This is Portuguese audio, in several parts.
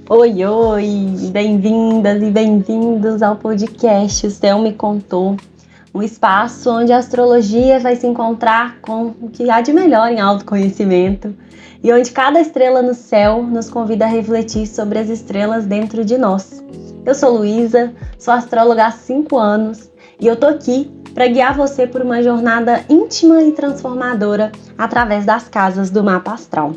Oi, oi! Bem-vindas e bem-vindos ao podcast O Céu Me Contou, um espaço onde a astrologia vai se encontrar com o que há de melhor em autoconhecimento e onde cada estrela no céu nos convida a refletir sobre as estrelas dentro de nós. Eu sou Luísa, sou astróloga há 5 anos e eu tô aqui para guiar você por uma jornada íntima e transformadora através das casas do mapa astral.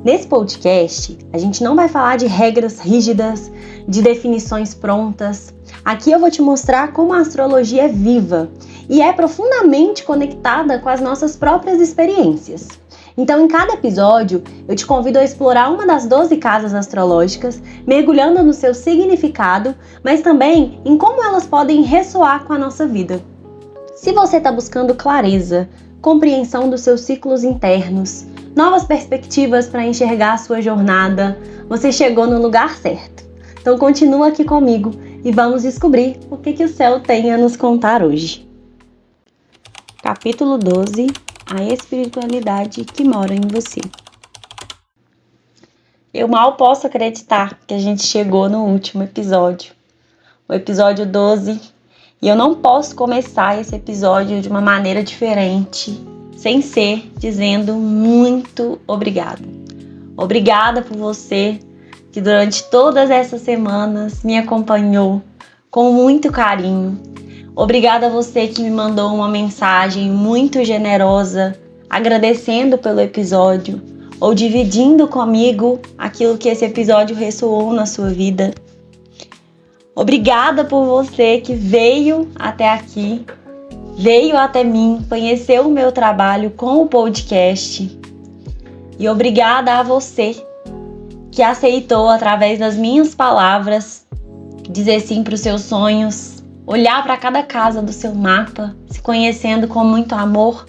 Nesse podcast, a gente não vai falar de regras rígidas, de definições prontas. Aqui eu vou te mostrar como a astrologia é viva e é profundamente conectada com as nossas próprias experiências. Então, em cada episódio, eu te convido a explorar uma das 12 casas astrológicas, mergulhando no seu significado, mas também em como elas podem ressoar com a nossa vida. Se você está buscando clareza, compreensão dos seus ciclos internos, novas perspectivas para enxergar a sua jornada, você chegou no lugar certo. Então continua aqui comigo e vamos descobrir o que o céu tem a nos contar hoje. Capítulo 12. A espiritualidade que mora em você. Eu mal posso acreditar que a gente chegou no último episódio, o episódio 12, e eu não posso começar esse episódio de uma maneira diferente, sem ser dizendo muito obrigada. Obrigada por você que durante todas essas semanas me acompanhou com muito carinho. Obrigada a você que me mandou uma mensagem muito generosa, agradecendo pelo episódio ou dividindo comigo aquilo que esse episódio ressoou na sua vida. Obrigada por você que veio até aqui, veio até mim, conheceu o meu trabalho com o podcast. E obrigada a você que aceitou, através das minhas palavras, dizer sim para os seus sonhos, olhar para cada casa do seu mapa, se conhecendo com muito amor,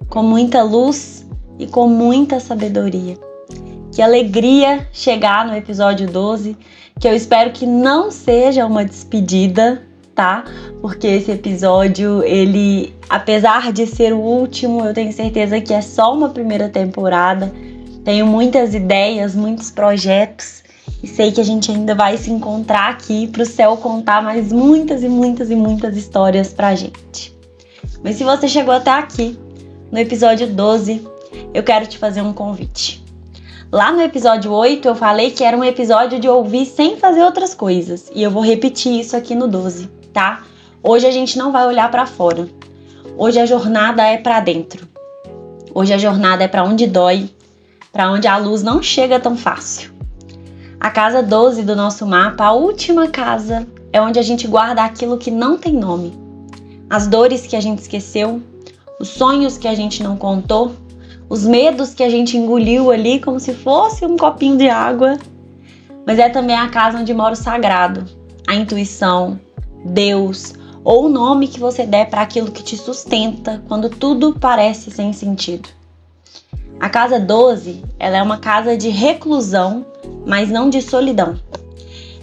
com muita luz e com muita sabedoria. Que alegria chegar no episódio 12, que eu espero que não seja uma despedida, tá? Porque esse episódio, ele, apesar de ser o último, eu tenho certeza que é só uma primeira temporada. Tenho muitas ideias, muitos projetos e sei que a gente ainda vai se encontrar aqui para o céu contar mais muitas e muitas e muitas histórias pra gente. Mas se você chegou até aqui, no episódio 12, eu quero te fazer um convite. Lá no episódio 8 eu falei que era um episódio de ouvir sem fazer outras coisas. E eu vou repetir isso aqui no 12, tá? Hoje a gente não vai olhar pra fora. Hoje a jornada é pra dentro. Hoje a jornada é pra onde dói, pra onde a luz não chega tão fácil. A casa 12 do nosso mapa, a última casa, é onde a gente guarda aquilo que não tem nome. As dores que a gente esqueceu, os sonhos que a gente não contou, os medos que a gente engoliu ali como se fosse um copinho de água. Mas é também a casa onde mora o sagrado, a intuição, Deus, ou o nome que você der para aquilo que te sustenta quando tudo parece sem sentido. A casa 12, ela é uma casa de reclusão, mas não de solidão.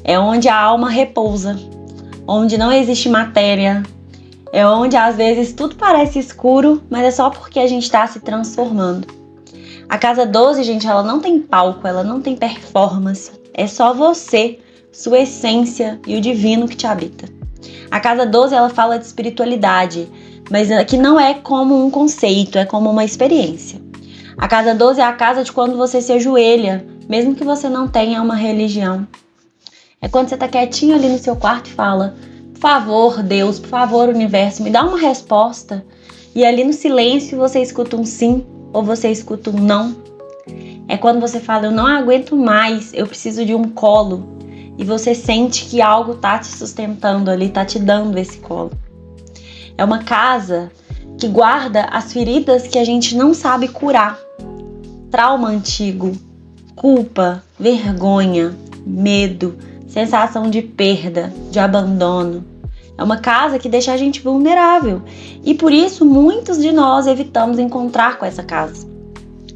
É onde a alma repousa, onde não existe matéria, é onde às vezes tudo parece escuro, mas é só porque a gente está se transformando. A casa 12, gente, ela não tem palco, ela não tem performance, é só você, sua essência e o divino que te habita. A casa 12, ela fala de espiritualidade, mas que não é como um conceito, é como uma experiência. A casa 12 é a casa de quando você se ajoelha, mesmo que você não tenha uma religião. É quando você está quietinho ali no seu quarto e fala: por favor, Deus, por favor, universo, me dá uma resposta. E ali no silêncio você escuta um sim ou você escuta um não. É quando você fala: eu não aguento mais, eu preciso de um colo. E você sente que algo está te sustentando ali, está te dando esse colo. É uma casa que guarda as feridas que a gente não sabe curar. Trauma antigo, culpa, vergonha, medo, sensação de perda, de abandono. É uma casa que deixa a gente vulnerável. E por isso muitos de nós evitamos encontrar com essa casa.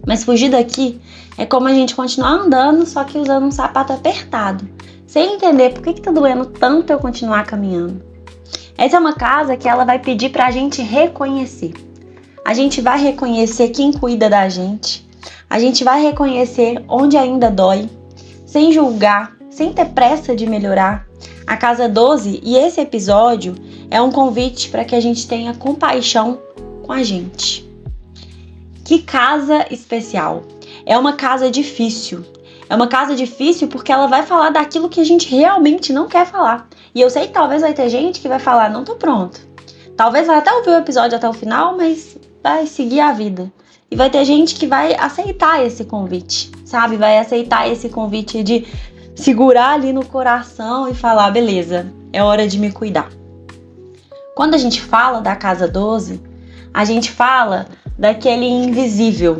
Mas fugir daqui é como a gente continuar andando, só que usando um sapato apertado, sem entender por que tá doendo tanto eu continuar caminhando. Essa é uma casa que ela vai pedir pra gente reconhecer. A gente vai reconhecer quem cuida da gente. A gente vai reconhecer onde ainda dói. sem julgar, sem ter pressa de melhorar. A Casa 12 e esse episódio é um convite para que a gente tenha compaixão com a gente. Que casa especial! É uma casa difícil. É uma casa difícil porque ela vai falar daquilo que a gente realmente não quer falar. E eu sei que talvez vai ter gente que vai falar, não tô pronto. Talvez vai até ouvir o episódio até o final, mas vai seguir a vida. E vai ter gente que vai aceitar esse convite, sabe? Vai aceitar esse convite de segurar ali no coração e falar, beleza, é hora de me cuidar. Quando a gente fala da Casa 12, a gente fala daquele invisível.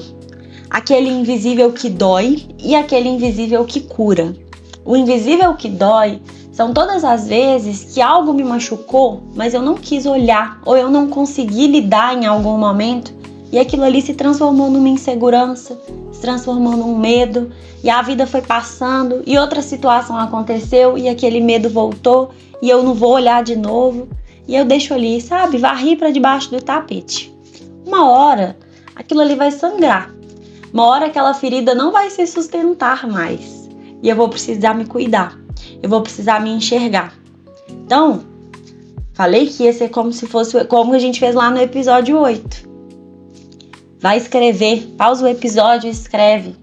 Aquele invisível que dói e aquele invisível que cura. O invisível que dói são todas as vezes que algo me machucou, mas eu não quis olhar ou eu não consegui lidar em algum momento e aquilo ali se transformou numa insegurança, se transformou num medo e a vida foi passando e outra situação aconteceu e aquele medo voltou e eu não vou olhar de novo e eu deixo ali, sabe, varri para debaixo do tapete. Uma hora aquilo ali vai sangrar, uma hora aquela ferida não vai se sustentar mais e eu vou precisar me cuidar. Eu vou precisar me enxergar. Então, falei que ia ser como se fosse como a gente fez lá no episódio 8. Vai escrever, pausa o episódio e escreve.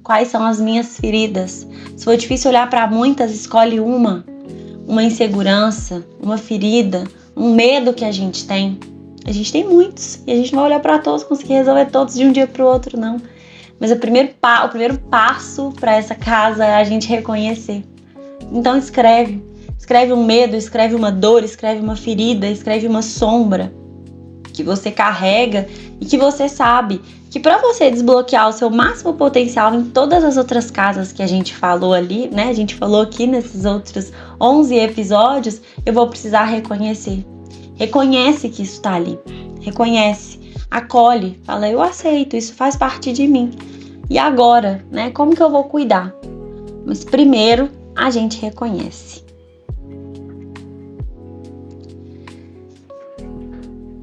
Quais são as minhas feridas? Se for difícil olhar para muitas, escolhe uma insegurança, uma ferida, um medo que a gente tem. A gente tem muitos e a gente não vai olhar para todos, conseguir resolver todos de um dia para o outro, não. Mas o primeiro passo para essa casa é a gente reconhecer. Então escreve um medo, escreve uma dor, escreve uma ferida, escreve uma sombra que você carrega e que você sabe que para você desbloquear o seu máximo potencial em todas as outras casas que a gente falou ali, né? A gente falou aqui nesses outros 11 episódios, eu vou precisar reconhecer. Reconhece que isso tá ali, reconhece, acolhe, fala, eu aceito, isso faz parte de mim. E agora, né? Como que eu vou cuidar? Mas primeiro, a gente reconhece.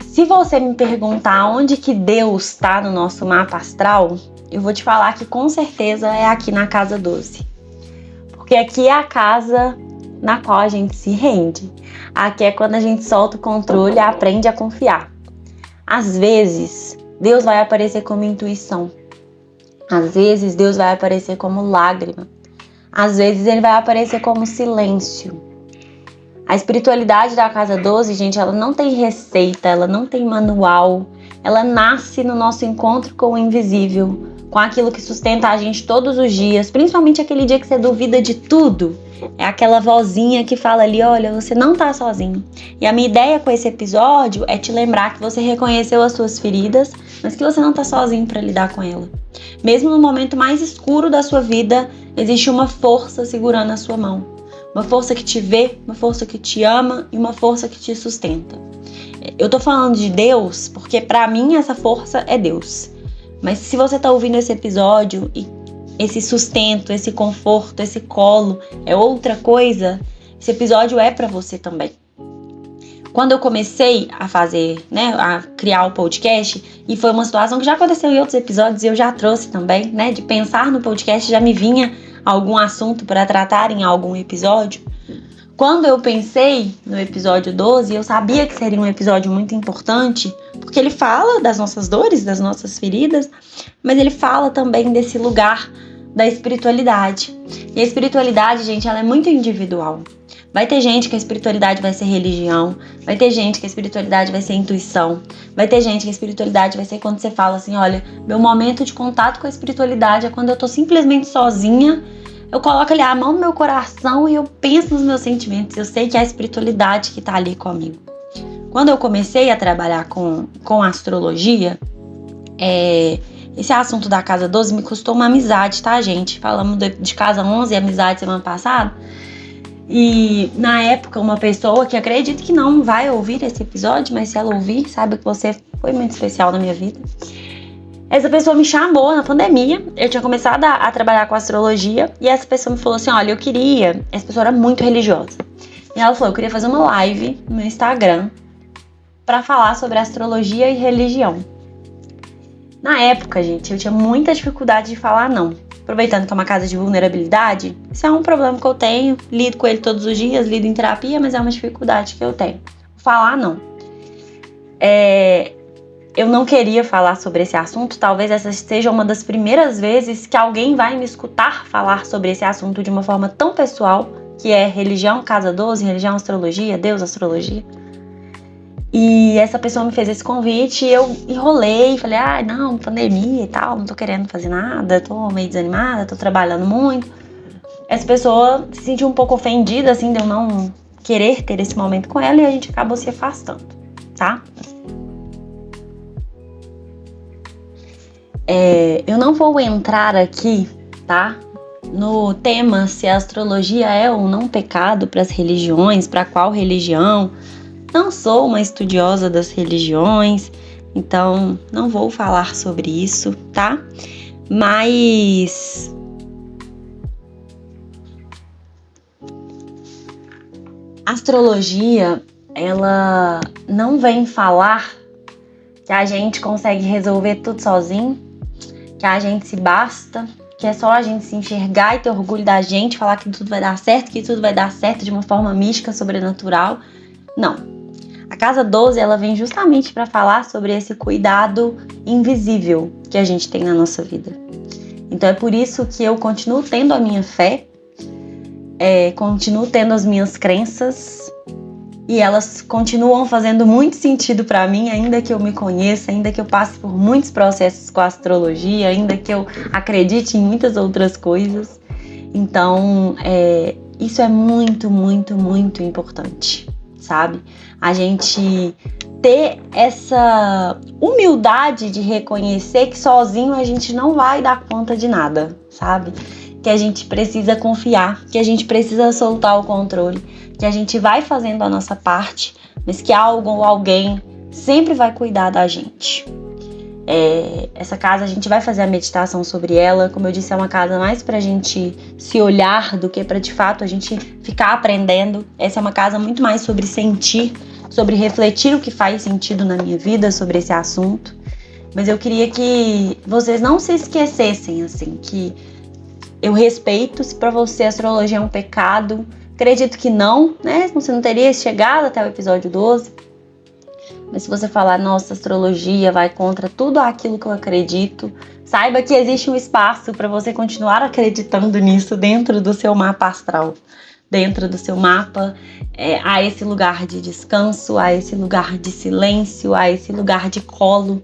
Se você me perguntar onde que Deus está no nosso mapa astral, eu vou te falar que com certeza é aqui na Casa 12. Porque aqui é a casa na qual a gente se rende. Aqui é quando a gente solta o controle e aprende a confiar. Às vezes, Deus vai aparecer como intuição. Às vezes, Deus vai aparecer como lágrima. Às vezes ele vai aparecer como silêncio. A espiritualidade da Casa 12, gente, ela não tem receita, ela não tem manual. Ela nasce no nosso encontro com o invisível, com aquilo que sustenta a gente todos os dias, principalmente aquele dia que você duvida de tudo. É aquela vozinha que fala ali, olha, você não tá sozinho. E a minha ideia com esse episódio é te lembrar que você reconheceu as suas feridas, mas que você não tá sozinho para lidar com ela. Mesmo no momento mais escuro da sua vida, existe uma força segurando a sua mão. Uma força que te vê, uma força que te ama e uma força que te sustenta. Eu tô falando de Deus porque pra mim essa força é Deus. Mas se você tá ouvindo esse episódio e esse sustento, esse conforto, esse colo é outra coisa, esse episódio é pra você também. Quando eu comecei a fazer, né, a criar o podcast, e foi uma situação que já aconteceu em outros episódios e eu já trouxe também, né, de pensar no podcast, já me vinha algum assunto para tratar em algum episódio. Quando eu pensei no episódio 12, eu sabia que seria um episódio muito importante, porque ele fala das nossas dores, das nossas feridas, mas ele fala também desse lugar da espiritualidade. E a espiritualidade, gente, ela é muito individual. Vai ter gente que a espiritualidade vai ser religião, vai ter gente que a espiritualidade vai ser intuição, vai ter gente que a espiritualidade vai ser quando você fala assim, olha, meu momento de contato com a espiritualidade é quando eu tô simplesmente sozinha, eu coloco ali a mão no meu coração e eu penso nos meus sentimentos, eu sei que é a espiritualidade que tá ali comigo. Quando eu comecei a trabalhar com astrologia, esse assunto da Casa 12 me custou uma amizade, tá, gente? Falamos de Casa 11 e amizade semana passada. E na época uma pessoa que acredito que não vai ouvir esse episódio, mas se ela ouvir, saiba que você foi muito especial na minha vida. Essa pessoa me chamou na pandemia, eu tinha começado a trabalhar com astrologia e essa pessoa me falou assim, olha, essa pessoa era muito religiosa. E ela falou, eu queria fazer uma live no Instagram pra falar sobre astrologia e religião. Na época, gente, eu tinha muita dificuldade de falar não. aproveitando que é uma casa de vulnerabilidade, isso é um problema que eu tenho, lido com ele todos os dias, lido em terapia, mas é uma dificuldade que eu tenho. Falar, não. Eu não queria falar sobre esse assunto, talvez essa seja uma das primeiras vezes que alguém vai me escutar falar sobre esse assunto de uma forma tão pessoal, que é religião, casa 12, religião, astrologia, Deus, astrologia. E essa pessoa me fez esse convite e eu enrolei, falei, não, pandemia e tal, não tô querendo fazer nada, tô meio desanimada, tô trabalhando muito. Essa pessoa se sentiu um pouco ofendida, assim, de eu não querer ter esse momento com ela e a gente acabou se afastando, tá? Eu não vou entrar aqui, tá? No tema se a astrologia é ou não pecado para as religiões, para qual religião. Não sou uma estudiosa das religiões, então não vou falar sobre isso, tá? Mas a astrologia, ela não vem falar que a gente consegue resolver tudo sozinho, que a gente se basta, que é só a gente se enxergar e ter orgulho da gente, falar que tudo vai dar certo, que tudo vai dar certo de uma forma mística, sobrenatural. Não. A casa 12, ela vem justamente para falar sobre esse cuidado invisível que a gente tem na nossa vida. Então é por isso que eu continuo tendo a minha fé, continuo tendo as minhas crenças e elas continuam fazendo muito sentido para mim, ainda que eu me conheça, ainda que eu passe por muitos processos com a astrologia, ainda que eu acredite em muitas outras coisas. Então, isso é muito, muito, muito importante, sabe? A gente ter essa humildade de reconhecer que sozinho a gente não vai dar conta de nada, sabe? Que a gente precisa confiar, que a gente precisa soltar o controle, que a gente vai fazendo a nossa parte, mas que algo ou alguém sempre vai cuidar da gente. Essa casa, a gente vai fazer a meditação sobre ela. Como eu disse, é uma casa mais pra gente se olhar do que pra de fato a gente ficar aprendendo. Essa é uma casa muito mais sobre sentir, sobre refletir o que faz sentido na minha vida sobre esse assunto. Mas eu queria que vocês não se esquecessem, assim, que eu respeito. Se pra você a astrologia é um pecado, acredito que não, né? Você não teria chegado até o episódio 12. Mas se você falar, nossa, astrologia vai contra tudo aquilo que eu acredito, saiba que existe um espaço para você continuar acreditando nisso dentro do seu mapa astral, dentro do seu mapa, a esse lugar de descanso, a esse lugar de silêncio, a esse lugar de colo.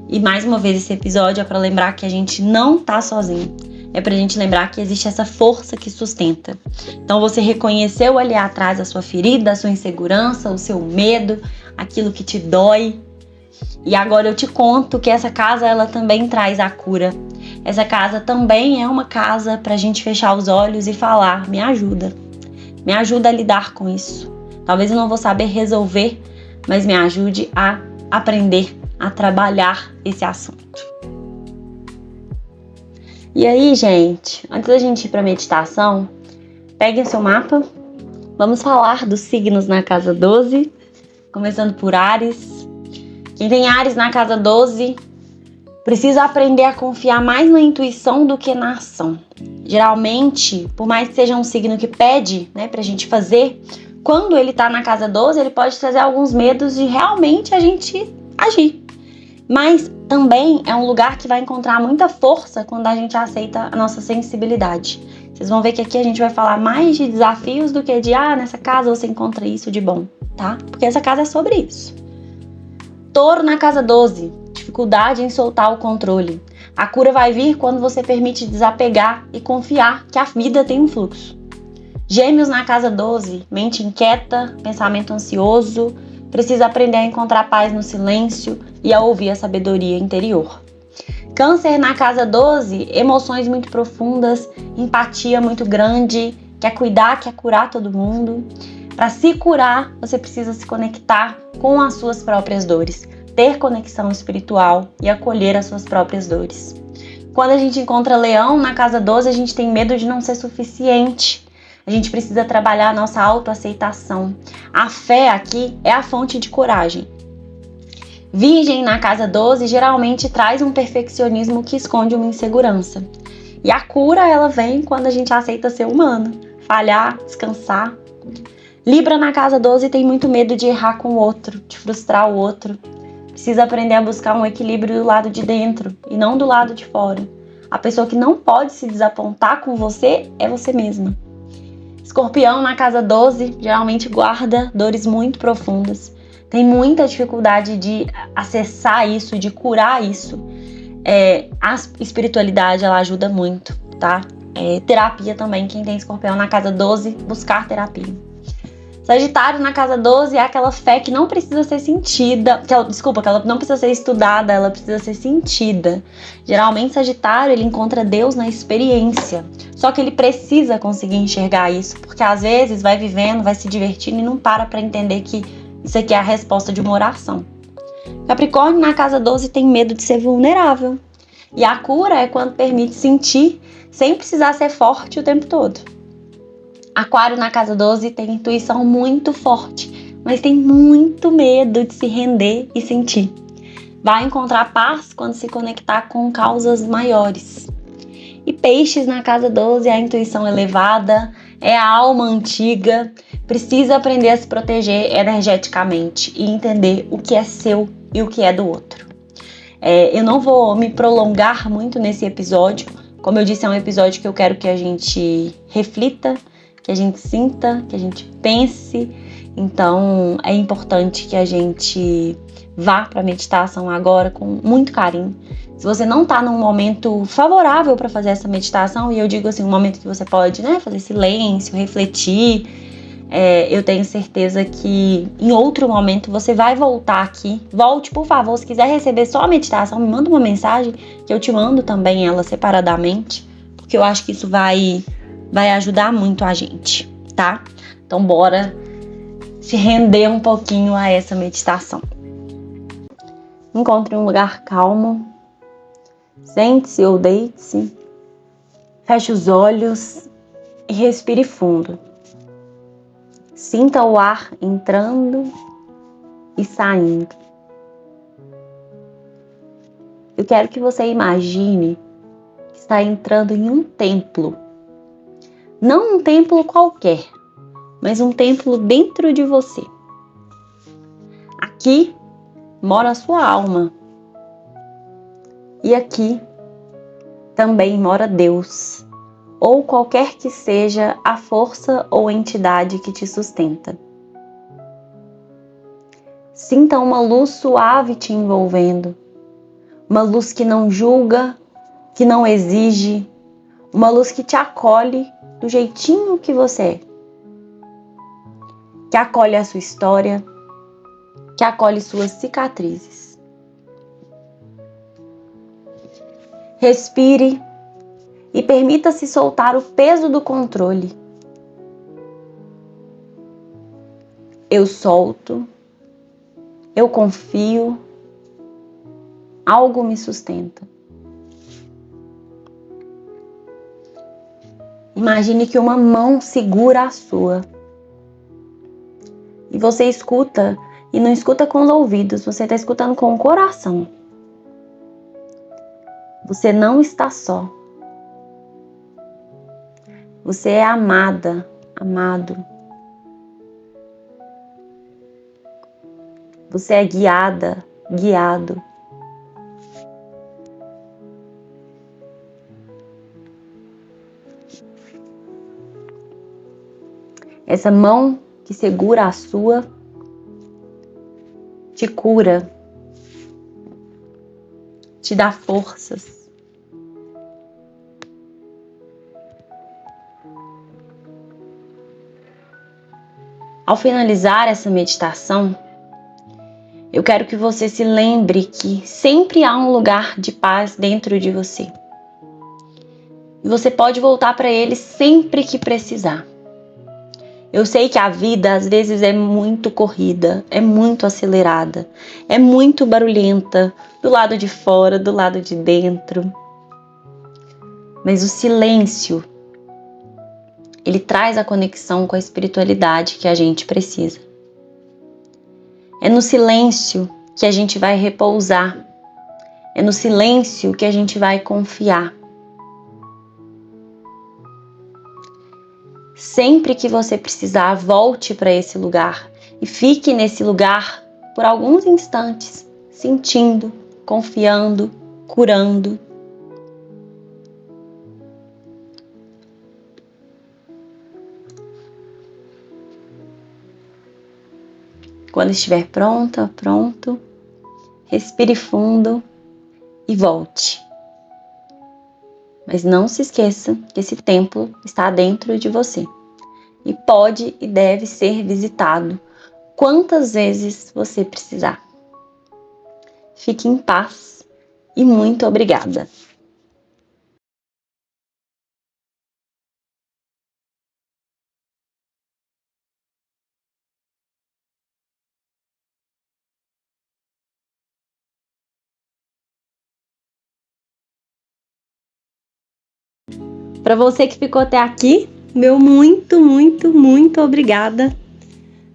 E mais uma vez esse episódio é para lembrar que a gente não tá sozinho. É pra gente lembrar que existe essa força que sustenta. Então você reconheceu ali atrás a sua ferida, a sua insegurança, o seu medo, aquilo que te dói. E agora eu te conto que essa casa, ela também traz a cura. Essa casa também é uma casa pra gente fechar os olhos e falar, me ajuda a lidar com isso. Talvez eu não vou saber resolver, mas me ajude a aprender a trabalhar esse assunto. E aí, gente, antes da gente ir para a meditação, peguem seu mapa, vamos falar dos signos na casa 12, começando por Áries. Quem tem Áries na casa 12 precisa aprender a confiar mais na intuição do que na ação. Geralmente, por mais que seja um signo que pede, né, pra gente fazer, quando ele tá na casa 12, ele pode trazer alguns medos de realmente a gente agir. Mas também é um lugar que vai encontrar muita força quando a gente aceita a nossa sensibilidade. Vocês vão ver que aqui a gente vai falar mais de desafios do que de, nessa casa você encontra isso de bom, tá? Porque essa casa é sobre isso. Touro na casa 12, dificuldade em soltar o controle. A cura vai vir quando você permite desapegar e confiar que a vida tem um fluxo. Gêmeos na casa 12, mente inquieta, pensamento ansioso, precisa aprender a encontrar paz no silêncio e a ouvir a sabedoria interior. Câncer na casa 12, emoções muito profundas, empatia muito grande, quer cuidar, quer curar todo mundo. Para se curar, você precisa se conectar com as suas próprias dores, ter conexão espiritual e acolher as suas próprias dores. Quando a gente encontra Leão na casa 12, a gente tem medo de não ser suficiente. A gente precisa trabalhar a nossa autoaceitação. A fé aqui é a fonte de coragem. Virgem na casa 12 geralmente traz um perfeccionismo que esconde uma insegurança. E a cura, ela vem quando a gente aceita ser humano, falhar, descansar. Libra na casa 12 tem muito medo de errar com o outro, de frustrar o outro. Precisa aprender a buscar um equilíbrio do lado de dentro e não do lado de fora. A pessoa que não pode se desapontar com você é você mesma. Escorpião na casa 12 geralmente guarda dores muito profundas. Tem muita dificuldade de acessar isso, de curar isso. A espiritualidade, ela ajuda muito, tá? Terapia também, quem tem escorpião na casa 12, buscar terapia. Sagitário na casa 12 é aquela fé que não precisa ser sentida, que ela não precisa ser estudada, ela precisa ser sentida. Geralmente Sagitário, ele encontra Deus na experiência, só que ele precisa conseguir enxergar isso, porque às vezes vai vivendo, vai se divertindo e não para entender que isso aqui é a resposta de uma oração. Capricórnio na casa 12 tem medo de ser vulnerável, e a cura é quando permite sentir sem precisar ser forte o tempo todo. Aquário na casa 12 tem intuição muito forte, mas tem muito medo de se render e sentir. Vai encontrar paz quando se conectar com causas maiores. E Peixes na casa 12 é a intuição elevada, é a alma antiga, precisa aprender a se proteger energeticamente e entender o que é seu e o que é do outro. Eu não vou me prolongar muito nesse episódio, como eu disse, é um episódio que eu quero que a gente reflita, que a gente sinta, que a gente pense. Então é importante que a gente vá para a meditação agora com muito carinho. Se você não está num momento favorável para fazer essa meditação, e eu digo assim, um momento que você pode, fazer silêncio, refletir, eu tenho certeza que em outro momento você vai voltar aqui. Volte, por favor, se quiser receber só a meditação, me manda uma mensagem que eu te mando também ela separadamente, porque eu acho que isso vai ajudar muito a gente, tá? Então bora se render um pouquinho a essa meditação. Encontre um lugar calmo, sente-se ou deite-se, feche os olhos e respire fundo. Sinta o ar entrando e saindo. Eu quero que você imagine que está entrando em um templo. Não um templo qualquer, mas um templo dentro de você. Aqui mora a sua alma. E aqui também mora Deus, ou qualquer que seja a força ou entidade que te sustenta. Sinta uma luz suave te envolvendo, uma luz que não julga, que não exige, uma luz que te acolhe do jeitinho que você é, que acolhe a sua história, que acolhe suas cicatrizes. Respire e permita-se soltar o peso do controle. Eu solto, eu confio, algo me sustenta. Imagine que uma mão segura a sua. E você escuta, e não escuta com os ouvidos, você está escutando com o coração. Você não está só. Você é amada, amado. Você é guiada, guiado. Essa mão que segura a sua te cura, te dá forças. Ao finalizar essa meditação, eu quero que você se lembre que sempre há um lugar de paz dentro de você. E você pode voltar para ele sempre que precisar. Eu sei que a vida às vezes é muito corrida, é muito acelerada, é muito barulhenta, do lado de fora, do lado de dentro. Mas o silêncio, ele traz a conexão com a espiritualidade que a gente precisa. É no silêncio que a gente vai repousar. É no silêncio que a gente vai confiar. Sempre que você precisar, volte para esse lugar e fique nesse lugar por alguns instantes, sentindo, confiando, curando. Quando estiver pronta, pronto, respire fundo e volte. Mas não se esqueça que esse templo está dentro de você e pode e deve ser visitado quantas vezes você precisar. Fique em paz e muito obrigada! Para você que ficou até aqui, meu muito, muito, muito obrigada.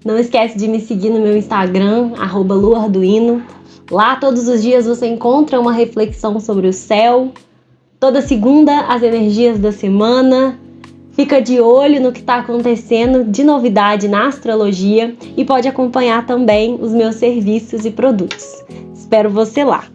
Não esquece de me seguir no meu Instagram, @luarduino. Lá todos os dias você encontra uma reflexão sobre o céu. Toda segunda, as energias da semana. Fica de olho no que está acontecendo de novidade na astrologia e pode acompanhar também os meus serviços e produtos. Espero você lá!